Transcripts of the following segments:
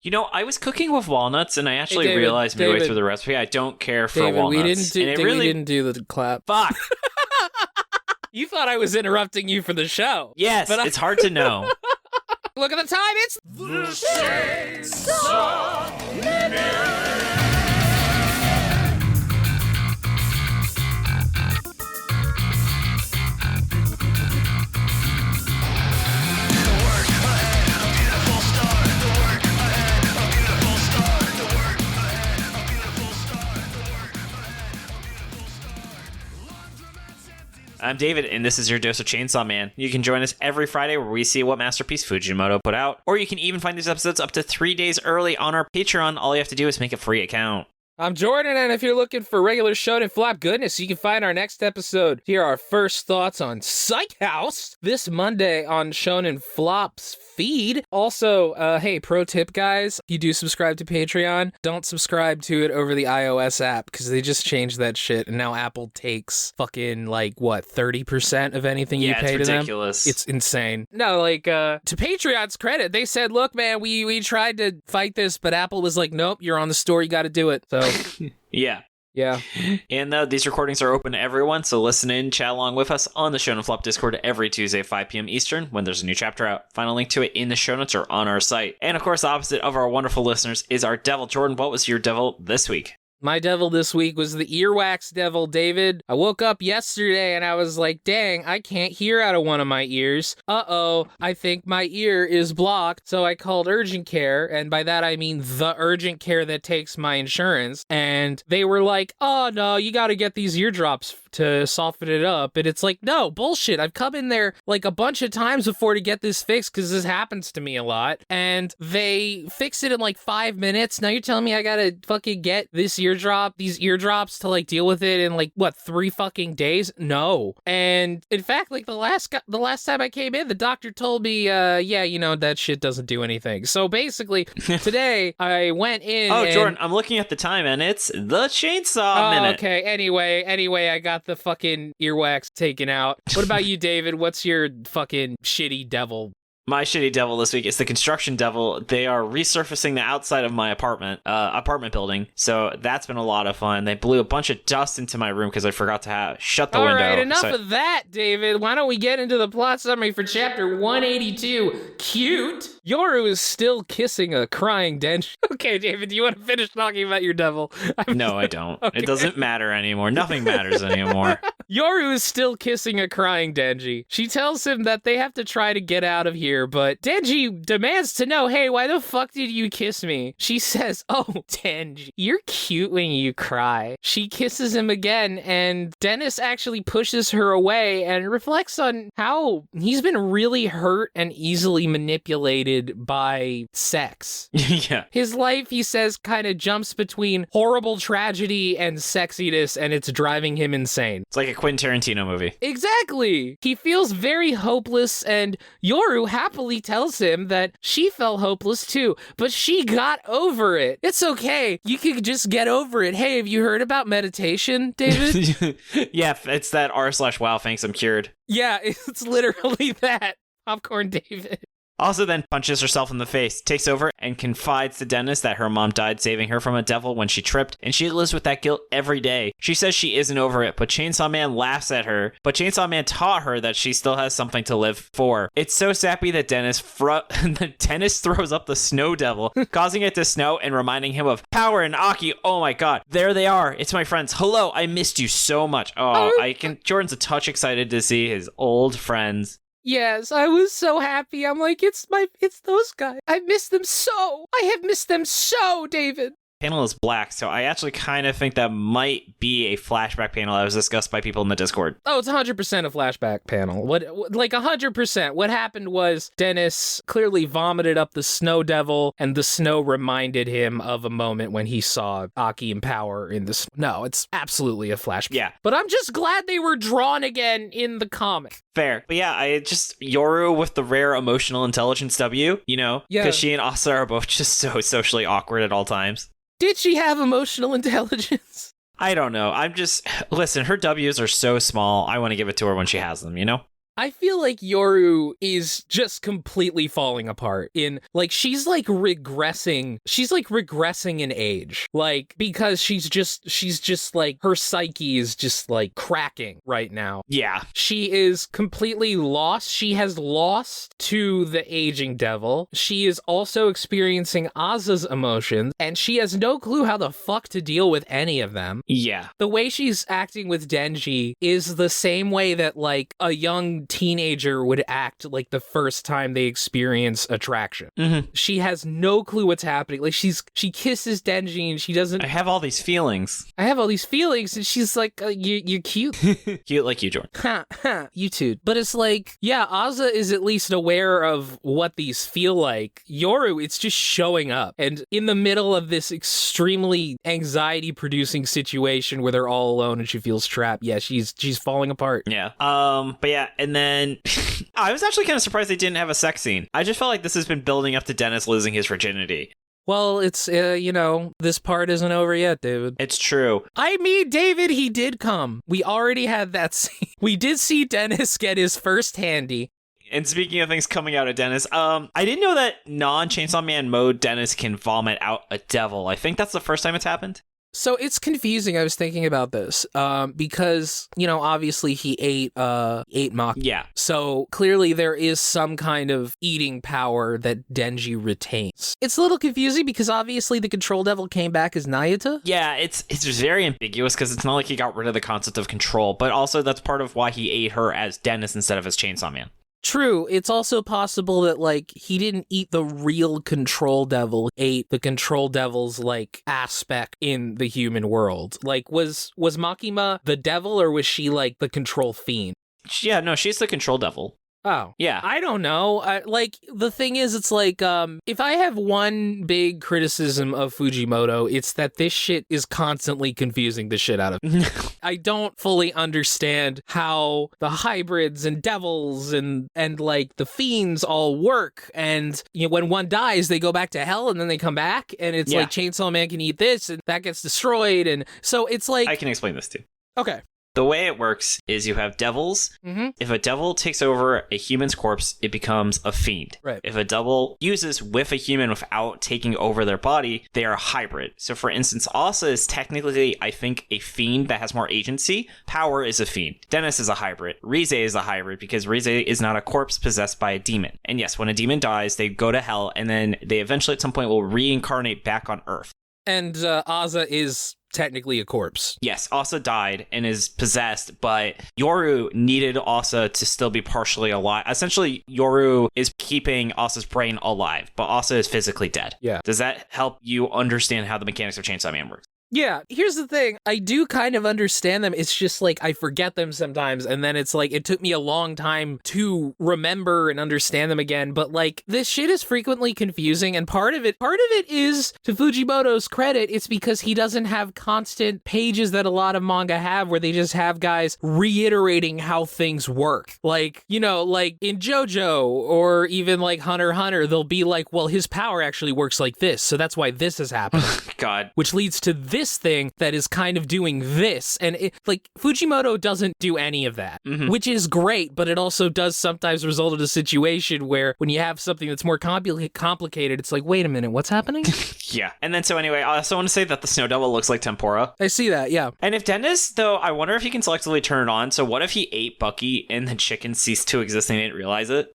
You know, I was cooking with walnuts, and I actually realized midway through the recipe I don't care for walnuts. We didn't do the clap. Fuck. You thought I was interrupting you for the show. Yes, but it's hard to know. Look at the time. It's the Chainsaw Minute. I'm David, and this is your dose of Chainsaw Man. You can join us every Friday where we see what masterpiece Fujimoto put out, or you can even find these episodes up to 3 days early on our Patreon. All you have to do is make a free account. I'm Jordan, and if you're looking for regular Shonen flop goodness, you can find our next episode. Here are our first thoughts on Psych House this Monday on Shonen Flop's feed. Also, hey, pro tip, guys, if you do subscribe to Patreon, don't subscribe to it over the iOS app, because they just changed that shit, and now Apple takes fucking, 30% of anything you pay to them? Yeah, it's ridiculous. It's insane. No, to Patreon's credit, they said, look, man, we tried to fight this, but Apple was like, nope, you're on the store, you gotta do it. So... Yeah. And these recordings are open to everyone, so listen in, chat along with us on the Shonen Flop Discord every Tuesday at 5 p.m. Eastern when there's a new chapter out. Find a link to it in the show notes or on our site. And of course, opposite of our wonderful listeners is our devil. Jordan, what was your devil this week? My devil this week was the earwax devil, David. I woke up yesterday and I was like, dang, I can't hear out of one of my ears. Uh-oh, I think my ear is blocked. So I called urgent care, and by that I mean the urgent care that takes my insurance. And they were like, oh no, you gotta get these eardrops to soften it up. And it's like, no, bullshit. I've come in there a bunch of times before to get this fixed because this happens to me a lot. And they fix it in 5 minutes. Now you're telling me I gotta fucking get these eardrops to deal with it in 3 fucking days? No. And in fact, the last time I came in, the doctor told me, that shit doesn't do anything. So basically, today I went in. Oh, Jordan, I'm looking at the time and it's the Chainsaw Minute. Okay. Anyway, I got the fucking earwax taken out. What about you, David? What's your fucking shitty devil? My shitty devil this week is the construction devil. They are resurfacing the outside of my apartment building, so that's been a lot of fun. They blew a bunch of dust into my room because I forgot to shut the window. All right, enough of that, David. Why don't we get into the plot summary for chapter 182? Cute. Yoru is still kissing a crying Denshi. Okay, David, do you want to finish talking about your devil? No, I don't. Okay. It doesn't matter anymore. Nothing matters anymore. Yoru is still kissing a crying Denji. She tells him that they have to try to get out of here, but Denji demands to know, hey, why the fuck did you kiss me? She says, oh, Denji, you're cute when you cry. She kisses him again, and Dennis actually pushes her away and reflects on how he's been really hurt and easily manipulated by sex. Yeah. His life, he says, kind of jumps between horrible tragedy and sexiness, and it's driving him insane. It's like a Quentin Tarantino movie. Exactly. He feels very hopeless, and Yoru happily tells him that she felt hopeless too, but she got over it. It's okay. You can just get over it. Hey, have you heard about meditation, David? Yeah, it's that r/wow, thanks, I'm cured. Yeah, it's literally that. Popcorn David. Also then punches herself in the face, takes over, and confides to Dennis that her mom died saving her from a devil when she tripped, and she lives with that guilt every day. She says she isn't over it, but Chainsaw Man laughs at her. But Chainsaw Man taught her that she still has something to live for. It's so sappy that Dennis throws up the snow devil, causing it to snow and reminding him of Power and Aki. Oh my god, there they are. It's my friends. Hello, I missed you so much. Jordan's a touch excited to see his old friends. Yes, I was so happy. I'm like, it's those guys. I miss them so. I have missed them so, David. Panel is black, so I actually kind of think that might be a flashback panel that was discussed by people in the Discord. Oh, it's 100% a flashback panel. 100%. What happened was Dennis clearly vomited up the snow devil, and the snow reminded him of a moment when he saw Aki and Power in the snow. No, it's absolutely a flashback. Yeah. But I'm just glad they were drawn again in the comic. Fair. But yeah, Yoru with the rare emotional intelligence W, Yeah. Because she and Asa are both just so socially awkward at all times. Did she have emotional intelligence? I don't know. Listen, her W's are so small. I want to give it to her when she has them, I feel like Yoru is just completely falling apart in, like, she's regressing in age. Like, because she's just like, her psyche is just like cracking right now. Yeah. She is completely lost. She has lost to the aging devil. She is also experiencing Aza's emotions, and she has no clue how the fuck to deal with any of them. Yeah. The way she's acting with Denji is the same way that, like, a young teenager would act, like, the first time they experience attraction. Mm-hmm. She has no clue what's happening. Like, she kisses Denji and she doesn't... I have all these feelings. And she's like, you're cute. Cute like you, Jordan. Ha, ha, you too. But it's like, yeah, Aza is at least aware of what these feel like. Yoru, it's just showing up. And in the middle of this extremely anxiety-producing situation where they're all alone and she feels trapped, yeah, she's falling apart. Yeah. But yeah, and then I was actually kind of surprised they didn't have a sex scene. I just felt like this has been building up to Dennis losing his virginity. Well, it's, this part isn't over yet, David. It's true. I mean, David, he did come. We already had that scene. We did see Dennis get his first handy. And speaking of things coming out of Dennis, I didn't know that non-Chainsaw Man mode Dennis can vomit out a devil. I think that's the first time it's happened. So it's confusing. I was thinking about this because, obviously he ate Mach. Yeah. So clearly there is some kind of eating power that Denji retains. It's a little confusing because obviously the control devil came back as Nayata. Yeah, it's very ambiguous because it's not like he got rid of the concept of control, but also that's part of why he ate her as Dennis instead of as Chainsaw Man. True. It's also possible that, like, he didn't eat the real control devil, ate the control devil's, like, aspect in the human world. Like, was Makima the devil, or was she, like, the control fiend? Yeah, no, she's the control devil. Oh. Yeah. I don't know. The thing is, it's like, if I have one big criticism of Fujimoto, it's that this shit is constantly confusing the shit out of me. I don't fully understand how the hybrids and devils and like the fiends all work. And when one dies, they go back to hell and then they come back. And it's like Chainsaw Man can eat this and that gets destroyed. And so it's like... I can explain this too. Okay. The way it works is you have devils. Mm-hmm. If a devil takes over a human's corpse, it becomes a fiend. Right. If a devil uses with a human without taking over their body, they are a hybrid. So for instance, Asa is technically, I think, a fiend that has more agency. Power is a fiend. Dennis is a hybrid. Rize is a hybrid because Rize is not a corpse possessed by a demon. And yes, when a demon dies, they go to hell and then they eventually at some point will reincarnate back on Earth. And Asa is technically a corpse. Yes, Asa died and is possessed, but Yoru needed Asa to still be partially alive. Essentially, Yoru is keeping Asa's brain alive, but Asa is physically dead. Yeah. Does that help you understand how the mechanics of Chainsaw Man works? Yeah, here's the thing. I do kind of understand them. It's just like I forget them sometimes. And then it's like it took me a long time to remember and understand them again. But like this shit is frequently confusing. And part of it is to Fujimoto's credit. It's because he doesn't have constant pages that a lot of manga have where they just have guys reiterating how things work. Like, like in JoJo or even like Hunter x Hunter, they'll be like, well, his power actually works like this. So that's why this has happened. God. Which leads to this thing that is kind of doing this. And Fujimoto doesn't do any of that, which is great, but it also does sometimes result in a situation where when you have something that's more complicated, it's like, wait a minute, what's happening? Yeah. And then so anyway, I also want to say that the snow devil looks like tempura. I see that, yeah. And if Dennis, though, I wonder if he can selectively turn it on. So what if he ate Bucky and the chicken ceased to exist and he didn't realize it?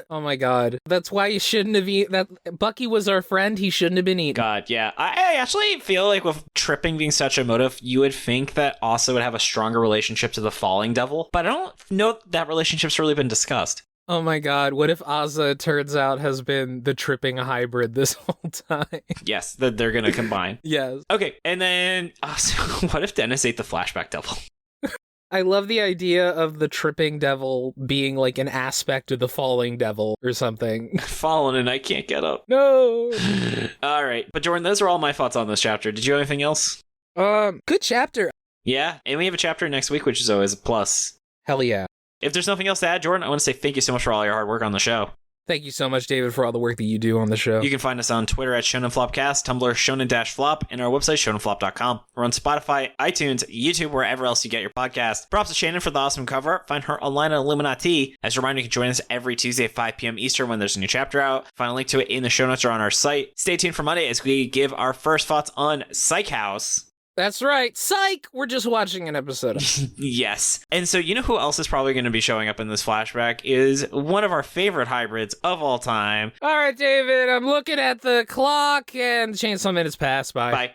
Oh my god. That's why you shouldn't have eaten that. Bucky was our friend. He shouldn't have been eaten. God, yeah. I actually feel like with tripping being such a motive, you would think that Asa would have a stronger relationship to the falling devil, but I don't know that relationship's really been discussed. Oh my god, what if Asa, turns out, has been the tripping hybrid this whole time? Yes, that they're gonna combine. Yes. Okay, and then, so what if Dennis ate the flashback devil? I love the idea of the tripping devil being like an aspect of the falling devil or something. Fallen and I can't get up. No! Alright, but Jordan, those are all my thoughts on this chapter. Did you have anything else? Good chapter. Yeah, and we have a chapter next week, which is always a plus. Hell yeah. If there's nothing else to add, Jordan, I want to say thank you so much for all your hard work on the show. Thank you so much, David, for all the work that you do on the show. You can find us on Twitter at ShonenFlopcast, Tumblr Shonen-Flop, and our website ShonenFlop.com. We're on Spotify, iTunes, YouTube, wherever else you get your podcast. Props to Shannon for the awesome cover art. Find her online at illuminyatea. As a reminder, you can join us every Tuesday at 5 p.m. Eastern when there's a new chapter out. Find a link to it in the show notes or on our site. Stay tuned for Monday as we give our first thoughts on Psych House. That's right. Psych! We're just watching an episode of Yes. And so you know who else is probably going to be showing up in this flashback is one of our favorite hybrids of all time. All right, David, I'm looking at the clock and Chainsaw Minutes pass by. Bye.